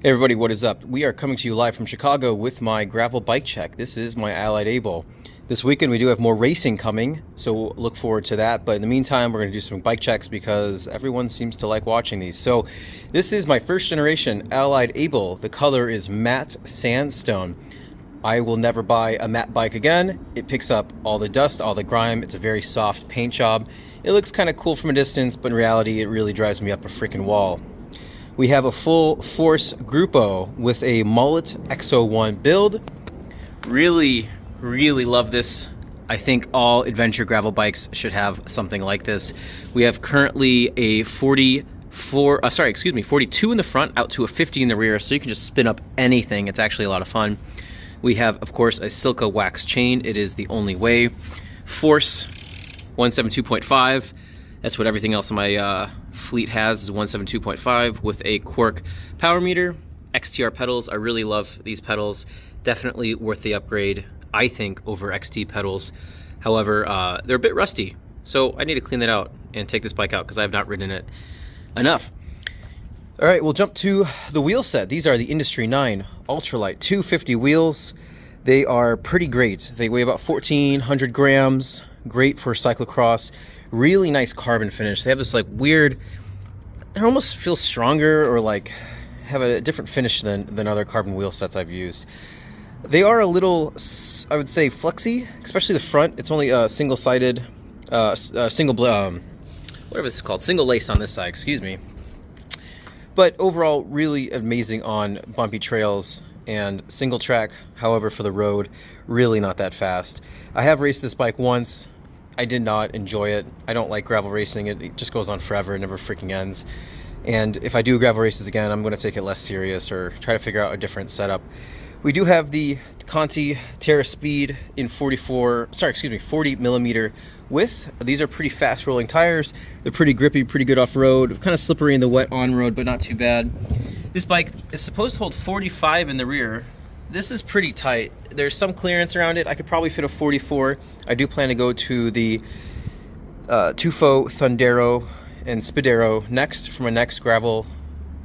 Hey everybody, what is up? We are coming to you live from Chicago with my gravel bike check. This is my Allied Able. This weekend we do have more racing coming, so look forward to that. But in the meantime, we're going to do some bike checks because everyone seems to like watching these. So this is my first generation Allied Able. The color is matte sandstone. I will never buy a matte bike again. It picks up all the dust, all the grime. It's a very soft paint job. It looks kind of cool from a distance, but in reality, it really drives me up a freaking wall. We have a full force Grupo with a Mullet X01 build. Really love this. I think all adventure gravel bikes should have something like this. We have currently a 42 in the front out to a 50 in the rear, so you can just spin up anything. It's actually a lot of fun. We have, of course, a Silca wax chain. It is the only way. Force 172.5. That's what everything else in my fleet has, is 172.5 with a Quirk power meter. XTR pedals, I really love these pedals. Definitely worth the upgrade, I think, over XT pedals. However, they're a bit rusty, so I need to clean that out and take this bike out because I have not ridden it enough. All right, we'll jump to the wheel set. These are the Industry 9 Ultralight 250 wheels. They are pretty great. They weigh about 1,400 grams. Great for cyclocross. Really nice carbon finish. They have this like weird, they almost feel stronger or like have a different finish than other carbon wheel sets I've used. They are a little, I would say, flexy, especially the front. It's only a single-sided, whatever this is called, single lace on this side, excuse me. But overall, really amazing on bumpy trails and single track. However, for the road, really not that fast. I have raced this bike once. I did not enjoy it. I don't like gravel racing. It just goes on forever. It never freaking ends. And if I do gravel races again, I'm going to take it less serious or try to figure out a different setup. We do have the Conti Terra Speed in 40 millimeter width. These are pretty fast rolling tires. They're pretty grippy, pretty good off-road. Kind of slippery in the wet on-road, but not too bad. This bike is supposed to hold 45 in the rear. This is pretty tight. There's some clearance around it. I could probably fit a 44. I do plan to go to the Tufo Thundero and Spidero next for my next gravel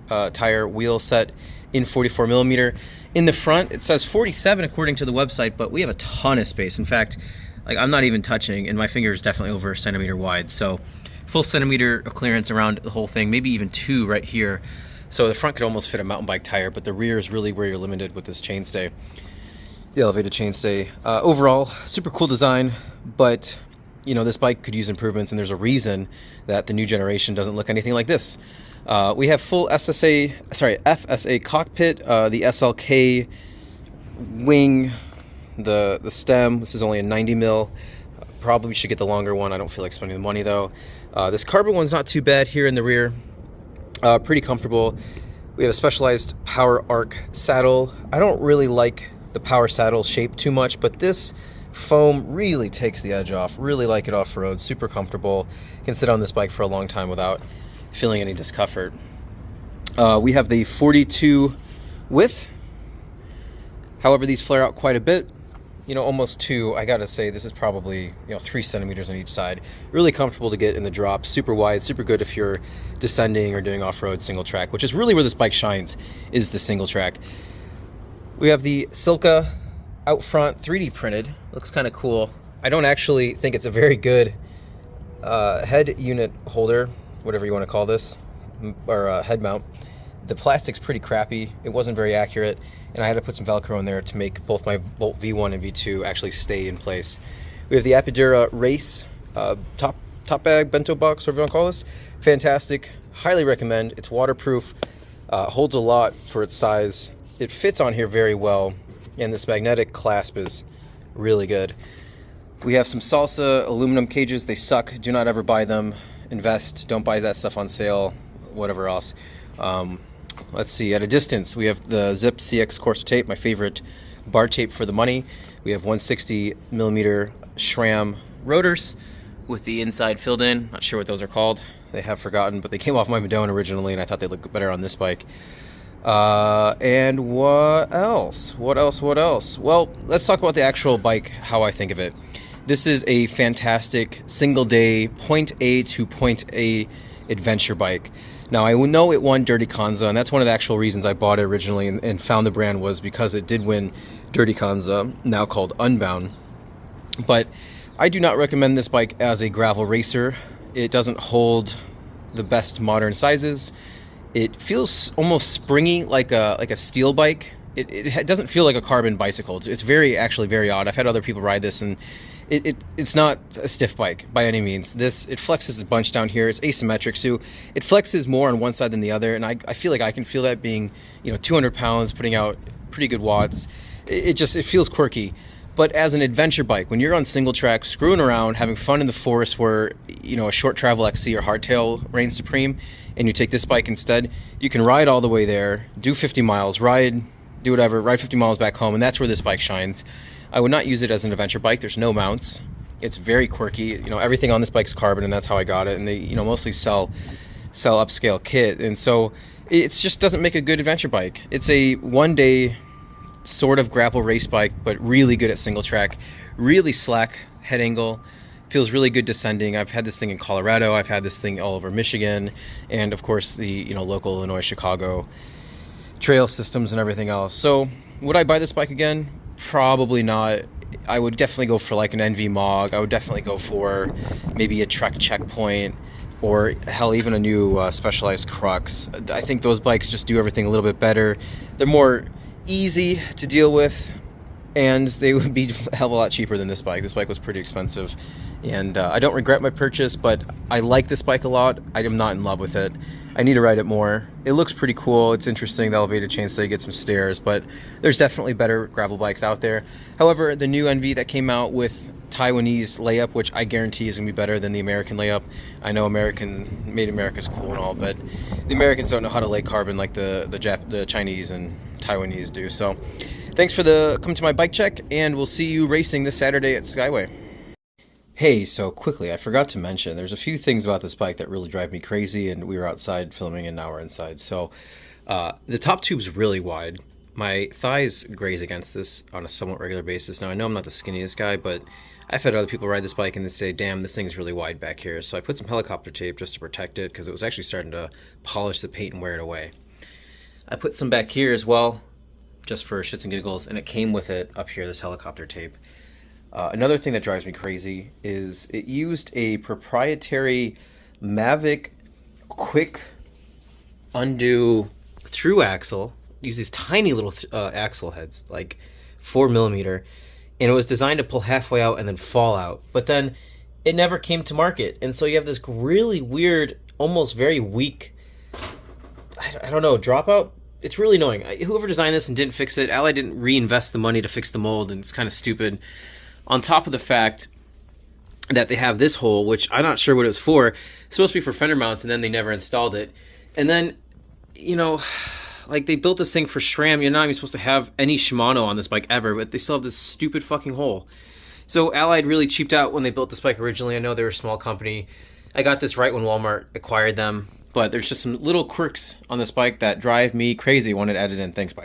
tire wheel set in 44 millimeter. In the front, it says 47 according to the website, but we have a ton of space. In fact, like I'm not even touching, and my finger is definitely over a centimeter wide. So full centimeter of clearance around the whole thing, maybe even 2 right here. So the front could almost fit a mountain bike tire, but the rear is really where you're limited with this chainstay, the elevated chainstay. Overall, super cool design, but you know, this bike could use improvements, and there's a reason that the new generation doesn't look anything like this. We have full FSA cockpit, the SLK wing, the stem. This is only a 90 mil. Probably should get the longer one. I don't feel like spending the money though. This carbon one's not too bad here in the rear. Pretty comfortable. We have a specialized power arc saddle. I don't really like the power saddle shape too much, but this foam really takes the edge off. Really like it off-road. Super comfortable. Can sit on this bike for a long time without feeling any discomfort. We have the 42 width. However, these flare out quite a bit. You know, almost 2. I gotta say, this is probably 3 centimeters on each side. Really comfortable to get in the drop. Super wide, super good if you're descending or doing off-road single track, which is really where this bike shines, is the single track. We have the Silca out front, 3D printed. Looks kind of cool. I don't actually think it's a very good head unit holder, whatever you want to call this, or head mount. The plastic's pretty crappy. It wasn't very accurate, and I had to put some Velcro in there to make both my Bolt V1 and V2 actually stay in place. We have the Apidura Race top bag bento box, whatever you want to call this. Fantastic. Highly recommend. It's waterproof. Holds a lot for its size. It fits on here very well, and this magnetic clasp is really good. We have some Salsa aluminum cages. They suck. Do not ever buy them. Invest. Don't buy that stuff on sale. Whatever else. Let's see. At a distance, we have the Zip CX Corsa tape, my favorite bar tape for the money. We have 160 millimeter SRAM rotors with the inside filled in. Not sure what those are called. They have forgotten, but they came off my Madone originally, and I thought they looked better on this bike. And what else? What else? Well, let's talk about the actual bike, how I think of it. This is a fantastic single day point A to point A adventure bike. Now, I know it won Dirty Kanza, and that's one of the actual reasons I bought it originally and found the brand, was because it did win Dirty Kanza, now called Unbound. But I do not recommend this bike as a gravel racer. It doesn't hold the best modern sizes. It feels almost springy, like a steel bike. It doesn't feel like a carbon bicycle. It's actually very odd. I've had other people ride this, and it's not a stiff bike by any means. It flexes a bunch down here. It's asymmetric, so it flexes more on one side than the other, and I feel like I can feel that being 200 pounds, putting out pretty good watts. It feels quirky. But as an adventure bike, when you're on single track, screwing around, having fun in the forest where a short travel XC or hardtail reigns supreme, and you take this bike instead, you can ride all the way there, do 50 miles, do whatever, ride 50 miles back home, and that's where this bike shines. I would not use it as an adventure bike. There's no mounts. It's very quirky. Everything on this bike's carbon, and that's how I got it. And they mostly sell upscale kit, and so it just doesn't make a good adventure bike. It's a one-day sort of gravel race bike, but really good at single track, really slack head angle, feels really good descending. I've had this thing in Colorado, I've had this thing all over Michigan, and of course the local Illinois, Chicago trail systems and everything else. So would I buy this bike again? Probably not. I would definitely go for like an NV Mog. I would definitely go for maybe a Trek Checkpoint, or hell, even a new Specialized Crux. I think those bikes just do everything a little bit better. They're more easy to deal with, and they would be a hell of a lot cheaper than this bike. This bike was pretty expensive, and I don't regret my purchase, but I like this bike a lot. I am not in love with it. I need to ride it more. It looks pretty cool. It's interesting, the elevated chainstay, get some stairs, but there's definitely better gravel bikes out there. However, the new NV that came out with Taiwanese layup, which I guarantee is going to be better than the American layup. I know Made America's cool and all, but the Americans don't know how to lay carbon like the Chinese and Taiwanese do. So thanks for coming to my bike check, and we'll see you racing this Saturday at Skyway. Hey, so quickly, I forgot to mention, there's a few things about this bike that really drive me crazy, and we were outside filming, and now we're inside. So the top tube's really wide. My thighs graze against this on a somewhat regular basis. Now, I know I'm not the skinniest guy, but I've had other people ride this bike and they say, damn, this thing's really wide back here. So I put some helicopter tape just to protect it, because it was actually starting to polish the paint and wear it away. I put some back here as well, just for shits and giggles, and it came with it up here, this helicopter tape. Another thing that drives me crazy is it used a proprietary Mavic quick undo through axle. Use these tiny little axle heads, like 4mm, and it was designed to pull halfway out and then fall out. But then it never came to market, and so you have this really weird, almost very weak, I don't know, dropout. It's really annoying. Whoever designed this and didn't fix it, Ally didn't reinvest the money to fix the mold, and it's kind of stupid. On top of the fact that they have this hole, which I'm not sure what it was for. It's supposed to be for fender mounts, and then they never installed it. And then, like, they built this thing for SRAM. You're not even supposed to have any Shimano on this bike ever, but they still have this stupid fucking hole. So Allied really cheaped out when they built this bike originally. I know they were a small company. I got this right when Walmart acquired them, but there's just some little quirks on this bike that drive me crazy. I wanted to add it in. Thanks, bye.